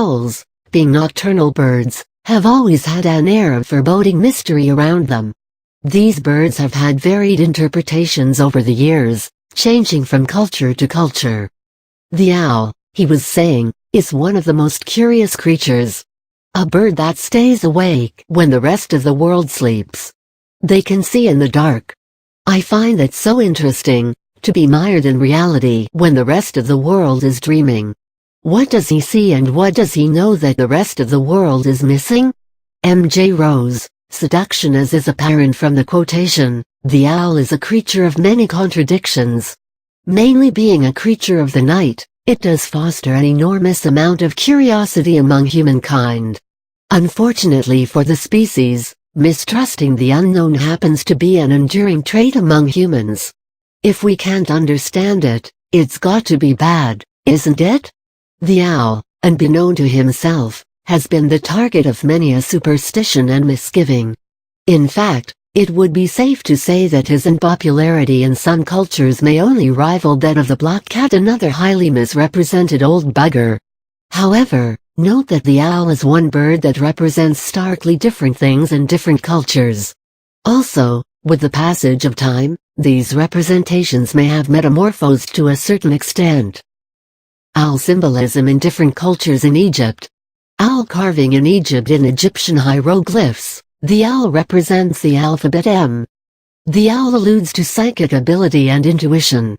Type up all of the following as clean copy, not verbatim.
Owls, being nocturnal birds, have always had an air of foreboding mystery around them. These birds have had varied interpretations over the years, changing from culture to culture. The owl, he was saying, is one of the most curious creatures. A bird that stays awake when the rest of the world sleeps. They can see in the dark. I find that so interesting, to be mired in reality when the rest of the world is dreaming. What does he see and what does he know that the rest of the world is missing? M.J. Rose, seduction as is apparent from the quotation, the owl is a creature of many contradictions. Mainly being a creature of the night, it does foster an enormous amount of curiosity among humankind. Unfortunately for the species, mistrusting the unknown happens to be an enduring trait among humans. If we can't understand it, it's got to be bad, isn't it? The owl, unbeknown to himself, has been the target of many a superstition and misgiving. In fact, it would be safe to say that his unpopularity in some cultures may only rival that of the black cat, another highly misrepresented old bugger. However, note that the owl is one bird that represents starkly different things in different cultures. Also, with the passage of time, these representations may have metamorphosed to a certain extent. Owl symbolism in different cultures in Egypt. Owl carving in Egypt. In Egyptian hieroglyphs, the owl represents the alphabet M. The owl alludes to psychic ability and intuition.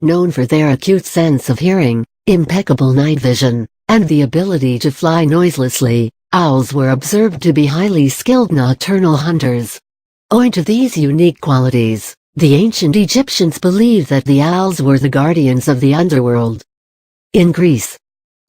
Known for their acute sense of hearing, impeccable night vision, and the ability to fly noiselessly, owls were observed to be highly skilled nocturnal hunters. Owing to these unique qualities, the ancient Egyptians believed that the owls were the guardians of the underworld. In Greece.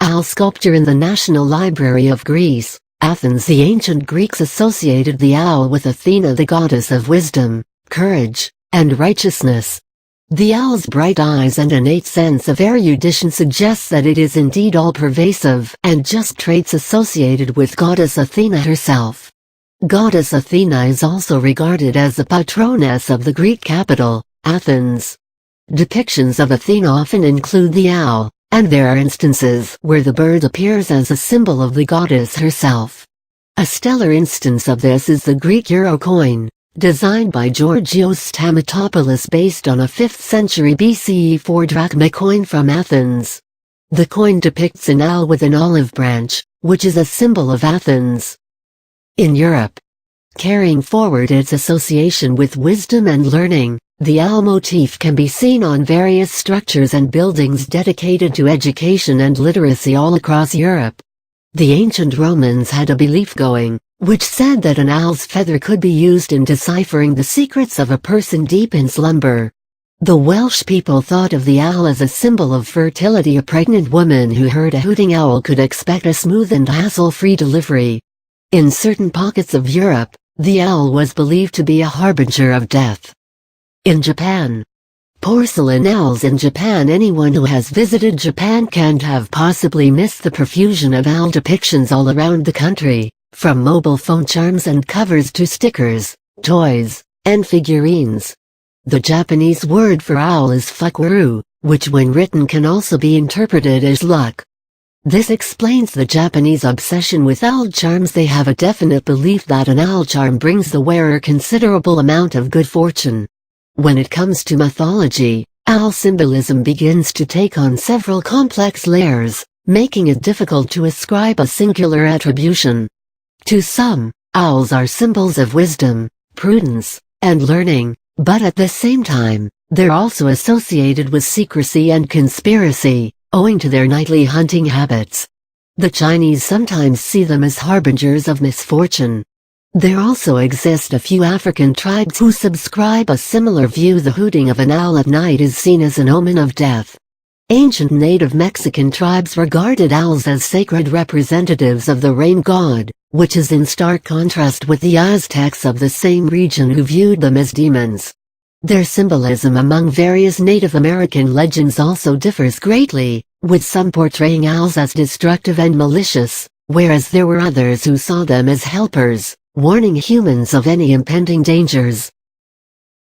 Owl sculpture in the National Library of Greece, Athens. The ancient Greeks associated the owl with Athena, the goddess of wisdom, courage, and righteousness. The owl's bright eyes and innate sense of erudition suggests that it is indeed all-pervasive and just traits associated with goddess Athena herself. Goddess Athena is also regarded as the patroness of the Greek capital, Athens. Depictions of Athena often include the owl, and there are instances where the bird appears as a symbol of the goddess herself. A stellar instance of this is the Greek euro coin, designed by Georgios Stamatopoulos based on a 5th century BCE 4-drachma coin from Athens. The coin depicts an owl with an olive branch, which is a symbol of Athens. In Europe, carrying forward its association with wisdom and learning, the owl motif can be seen on various structures and buildings dedicated to education and literacy all across Europe. The ancient Romans had a belief going, which said that an owl's feather could be used in deciphering the secrets of a person deep in slumber. The Welsh people thought of the owl as a symbol of fertility. A pregnant woman who heard a hooting owl could expect a smooth and hassle-free delivery. In certain pockets of Europe, the owl was believed to be a harbinger of death. In Japan. Porcelain owls in Japan. Anyone who has visited Japan can't have possibly missed the profusion of owl depictions all around the country, from mobile phone charms and covers to stickers, toys, and figurines. The Japanese word for owl is fukaru, which when written can also be interpreted as luck. This explains the Japanese obsession with owl charms. They have a definite belief that an owl charm brings the wearer considerable amount of good fortune. When it comes to mythology, owl symbolism begins to take on several complex layers, making it difficult to ascribe a singular attribution. To some, owls are symbols of wisdom, prudence, and learning, but at the same time, they're also associated with secrecy and conspiracy, owing to their nightly hunting habits. The Chinese sometimes see them as harbingers of misfortune. There also exist a few African tribes who subscribe a similar view. The hooting of an owl at night is seen as an omen of death. Ancient native Mexican tribes regarded owls as sacred representatives of the rain god, which is in stark contrast with the Aztecs of the same region who viewed them as demons. Their symbolism among various Native American legends also differs greatly, with some portraying owls as destructive and malicious, whereas there were others who saw them as helpers, warning humans of any impending dangers.